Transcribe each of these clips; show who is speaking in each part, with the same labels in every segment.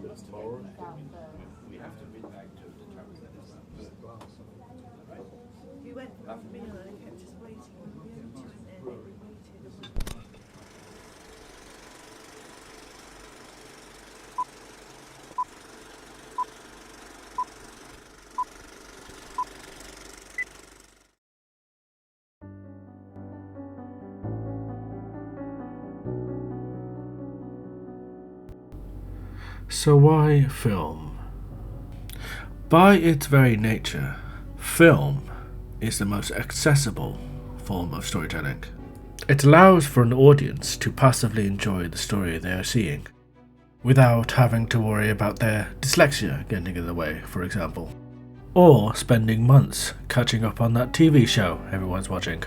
Speaker 1: We went for a meal and he kept us waiting. We went there, we waited.
Speaker 2: So why film? By its very nature, film is the most accessible form of storytelling. It allows for an audience to passively enjoy the story they are seeing, without having to worry about their dyslexia getting in the way, for example, or spending months catching up on that TV show everyone's watching.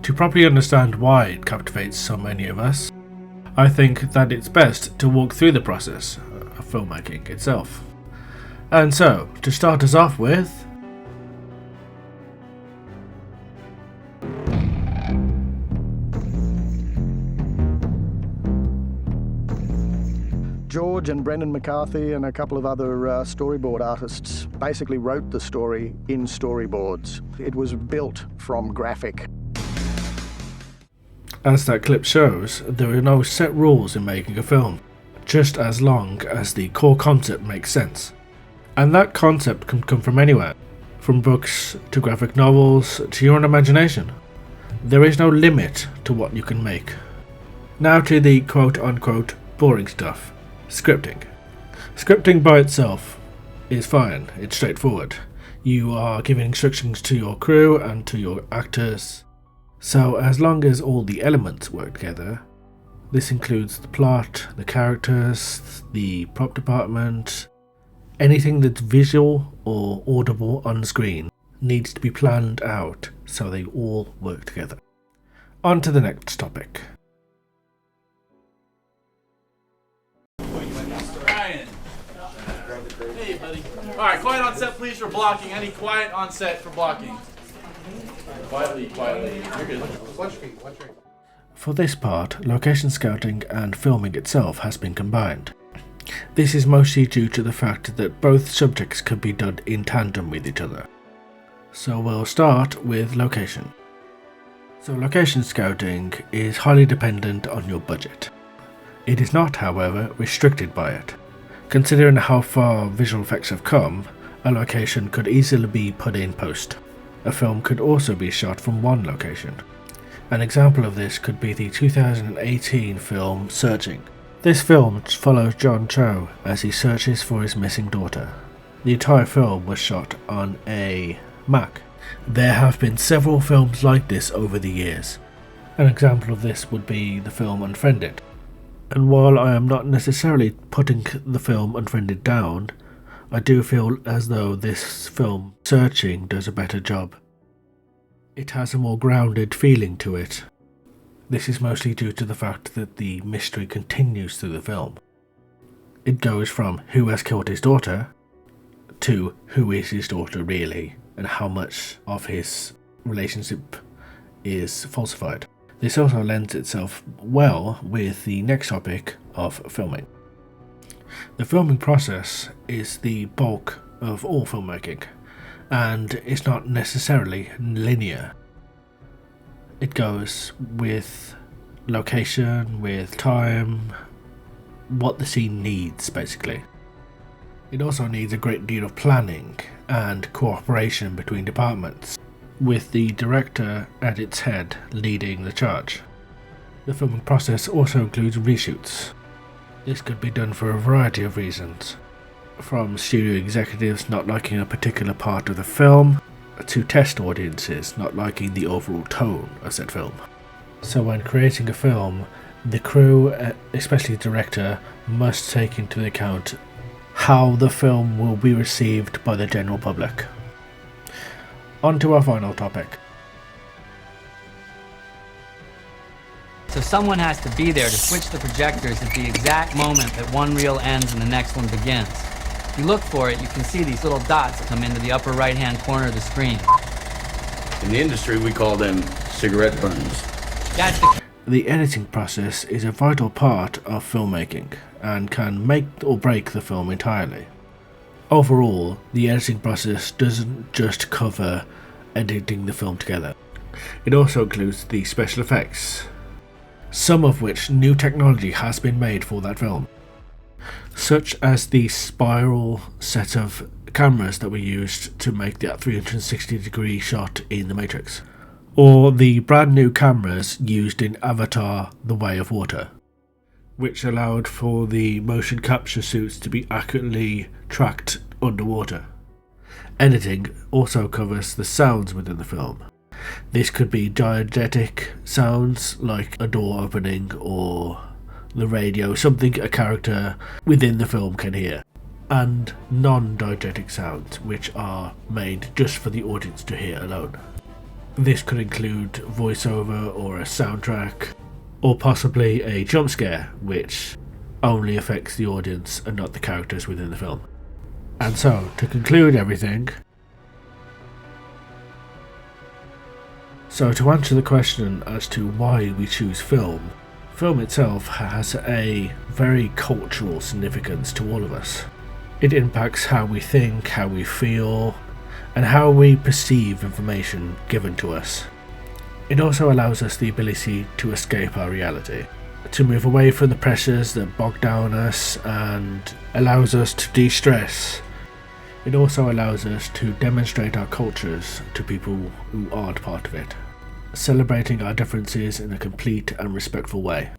Speaker 2: To properly understand why it captivates so many of us, I think that it's best to walk through the process of filmmaking itself. And so, to start us off with,
Speaker 3: George and Brendan McCarthy and a couple of other storyboard artists basically wrote the story in storyboards. It was built from graphic.
Speaker 2: as that clip shows, there are no set rules in making a film, just as long as the core concept makes sense. And that concept can come from anywhere, from books to graphic novels to your own imagination. There is no limit to what you can make. Now to the quote-unquote boring stuff, scripting. Scripting by itself is fine, it's straightforward. You are giving instructions to your crew and to your actors. So as long as all the elements work together, this includes the plot, the characters, the prop department, anything that's visual or audible on screen needs to be planned out so they all work together. On to the next topic.
Speaker 4: Ryan. Hey, buddy. Alright, quiet on set, please, for blocking. Any quiet on set for blocking. Quietly. You're good.
Speaker 3: Watch me.
Speaker 2: For this part, location scouting and filming itself has been combined. This is mostly due to the fact that both subjects can be done in tandem with each other. So we'll start with location. So location scouting is highly dependent on your budget. It is not, however, restricted by it. Considering how far visual effects have come, a location could easily be put in post. A film could also be shot from one location. An example of this could be the 2018 film Searching. This film follows John Cho as he searches for his missing daughter. The entire film was shot on a Mac. There have been several films like this over the years. An example of this would be the film Unfriended. And while I am not necessarily putting the film Unfriended down, I do feel as though this film Searching does a better job. It has a more grounded feeling to it. This is mostly due to the fact that the mystery continues through the film. It goes from who has killed his daughter to who is his daughter really, and how much of his relationship is falsified. This also lends itself well with the next topic of filming. The filming process is the bulk of all filmmaking, and it's not necessarily linear. It goes with location, with time, what the scene needs basically. It also needs a great deal of planning and cooperation between departments, with the director at its head leading the charge. The filming process also includes reshoots. This could be done for a variety of reasons, from studio executives not liking a particular part of the film, to test audiences not liking the overall tone of said film. So when creating a film, the crew, especially the director, must take into account how the film will be received by the general public. On to our final topic.
Speaker 5: So someone has to be there to switch the projectors at the exact moment that one reel ends and the next one begins. If you look for it, you can see these little dots come into the upper right-hand corner of the screen.
Speaker 6: In the industry, we call them cigarette burns.
Speaker 5: That's the
Speaker 2: the editing process is a vital part of filmmaking and can make or break the film entirely. Overall, the editing process doesn't just cover editing the film together. It also includes the special effects, some of which new technology has been made for that film, such as the spiral set of cameras that were used to make that 360-degree shot in The Matrix, or the brand new cameras used in Avatar: The Way of Water, which allowed for the motion capture suits to be accurately tracked underwater. Editing also covers the sounds within the film. This could be diegetic sounds like a door opening or the radio, something a character within the film can hear, and non-diegetic sounds which are made just for the audience to hear alone. This could include voiceover or a soundtrack, or possibly a jump scare which only affects the audience and not the characters within the film. And so, to conclude everything, to answer the question as to why we choose film itself has a very cultural significance to all of us. It impacts how we think, how we feel, and how we perceive information given to us. It also allows us the ability to escape our reality, to move away from the pressures that bog down us, and allows us to de-stress. It also allows us to demonstrate our cultures to people who aren't part of it, celebrating our differences in a complete and respectful way.